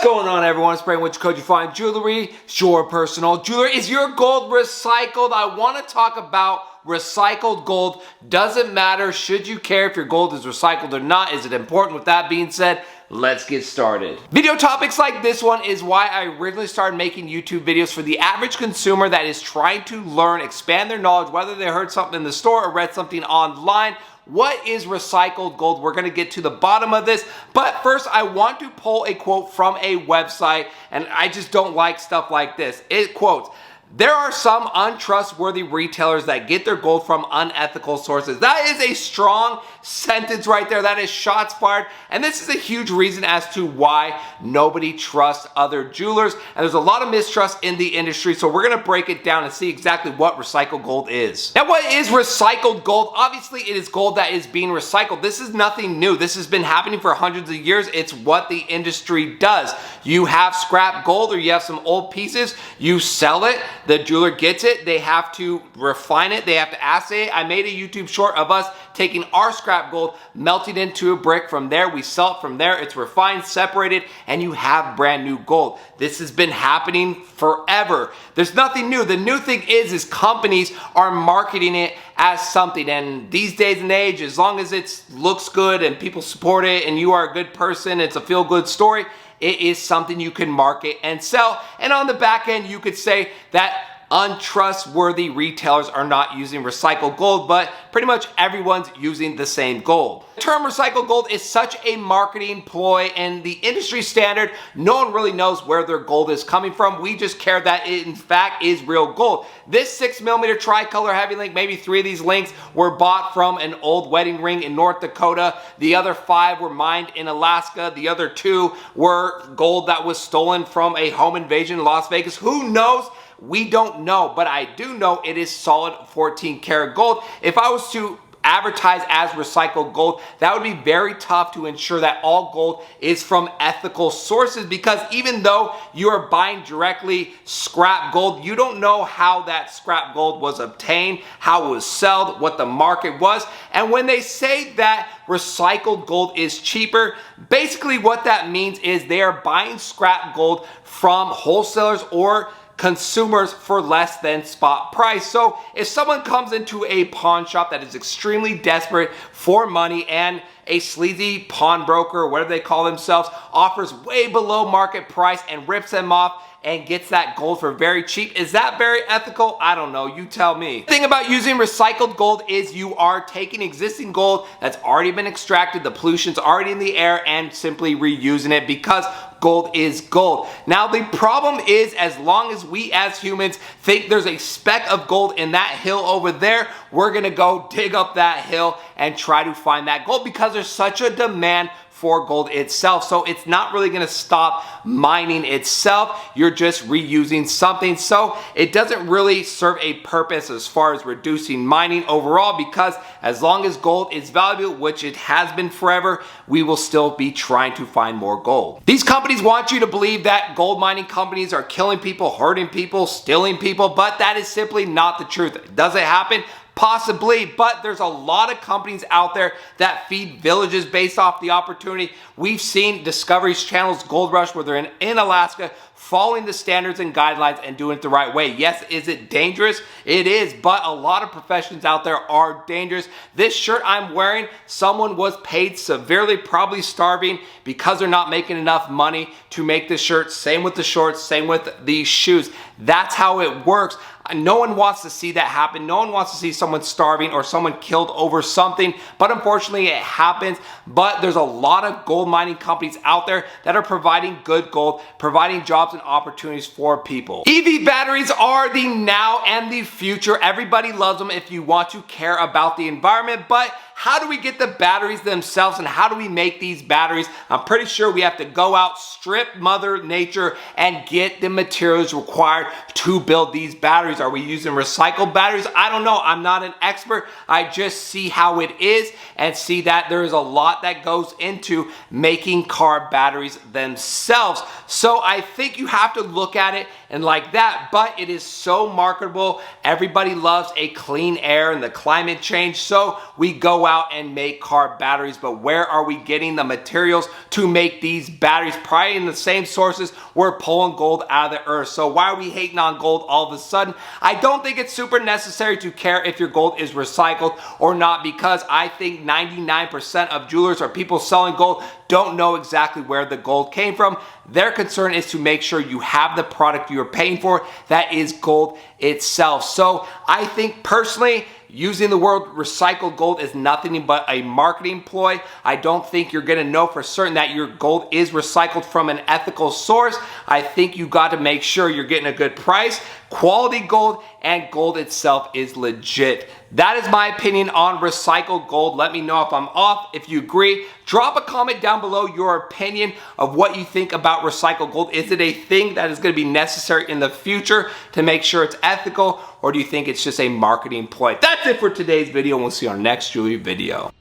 going on, everyone? It's Brandon, which code you find jewelry. It's your personal jeweler. Is your gold recycled? I want to talk about recycled gold. Doesn't matter. Should you care if your gold is recycled or not? Is it important? With that being said, let's get started. Video topics like this one is why I originally started making YouTube videos for the average consumer that is trying to learn, expand their knowledge, whether they heard something in the store or read something online. What is recycled gold? We're gonna get to the bottom of this, but first I want to pull a quote from a website, and I just don't like stuff like this. It quotes, "There are some untrustworthy retailers that get their gold from unethical sources." That is a strong sentence right there. That is shots fired. And this is a huge reason as to why nobody trusts other jewelers. And there's a lot of mistrust in the industry. So we're going to break it down and see exactly what recycled gold is. Now, what is recycled gold? Obviously, it is gold that is being recycled. This is nothing new. This has been happening for hundreds of years. It's what the industry does. You have scrap gold or you have some old pieces. You sell it. The jeweler gets it. They have to refine it. They have to assay it. I made a YouTube short of us taking our scrap gold, melting into a brick. From there, we sell it. From there, it's refined, separated, and you have brand new gold. This has been happening forever. There's nothing new. The new thing is companies are marketing it as something. And these days and age, as long as it looks good and people support it and you are a good person, it's a feel-good story, it is something you can market and sell. And on the back end, you could say that untrustworthy retailers are not using recycled gold, but pretty much everyone's using the same gold. The term recycled gold is such a marketing ploy, and the industry standard, no one really knows where their gold is coming from. We just care that it in fact is real gold. This 6mm tricolor heavy link, maybe 3 of these links were bought from an old wedding ring in North Dakota. The other 5 were mined in Alaska. The other 2 were gold that was stolen from a home invasion in Las Vegas. Who knows? We don't know, but I do know it is solid 14 karat gold. If I was to advertise as recycled gold, that would be very tough to ensure that all gold is from ethical sources, because even though you are buying directly scrap gold, you don't know how that scrap gold was obtained, how it was sold, what the market was. And when they say that recycled gold is cheaper, basically what that means is they are buying scrap gold from wholesalers or consumers for less than spot price. So if someone comes into a pawn shop that is extremely desperate for money and a sleazy pawnbroker, or whatever they call themselves, offers way below market price and rips them off and gets that gold for very cheap, is that very ethical? I don't know, you tell me. The thing about using recycled gold is you are taking existing gold that's already been extracted, the pollution's already in the air, and simply reusing it, because gold is gold. Now the problem is, as long as we as humans think there's a speck of gold in that hill over there, we're gonna go dig up that hill and try to find that gold, because there's such a demand for gold itself. So it's not really going to stop mining itself. You're just reusing something. So it doesn't really serve a purpose as far as reducing mining overall, because as long as gold is valuable, which it has been forever, we will still be trying to find more gold. These companies want you to believe that gold mining companies are killing people, hurting people, stealing people, but that is simply not the truth. Does it happen? Possibly, but there's a lot of companies out there that feed villages based off the opportunity. We've seen Discovery's Channel's Gold Rush, where they're in Alaska, following the standards and guidelines and doing it the right way. Yes, is it dangerous? It is, but a lot of professions out there are dangerous. This shirt I'm wearing, someone was paid severely, probably starving, because they're not making enough money to make this shirt. Same with the shorts, same with these shoes. That's how it works. No one wants to see that happen. No one wants to see someone starving or someone killed over something, but unfortunately it happens. But there's a lot of gold mining companies out there that are providing good gold, providing jobs and opportunities for people. EV batteries are the now and the future. Everybody loves them if you want to care about the environment, but how do we get the batteries themselves, and how do we make these batteries? I'm pretty sure we have to go out, strip Mother Nature, and get the materials required to build these batteries. Are we using recycled batteries? I don't know. I'm not an expert. I just see how it is and see that there is a lot that goes into making car batteries themselves. So I think you have to look at it and like that, but it is so marketable. Everybody loves a clean air and the climate change, so we go go out and make car batteries, but where are we getting the materials to make these batteries? Probably in the same sources we're pulling gold out of the earth. So why are we hating on gold all of a sudden? I don't think it's super necessary to care if your gold is recycled or not, because I think 99% of jewelers or people selling gold don't know exactly where the gold came from. Their concern is to make sure you have the product you're paying for that is gold itself. So I think personally, using the word recycled gold is nothing but a marketing ploy. I don't think you're gonna know for certain that your gold is recycled from an ethical source. I think you got to make sure you're getting a good price, quality gold, and gold itself is legit. That is my opinion on recycled gold. Let me know if I'm off, if you agree. Drop a comment down below your opinion of what you think about recycled gold. Is it a thing that is going to be necessary in the future to make sure it's ethical, or do you think it's just a marketing ploy? That's it for today's video, and we'll see you on our next jewelry video.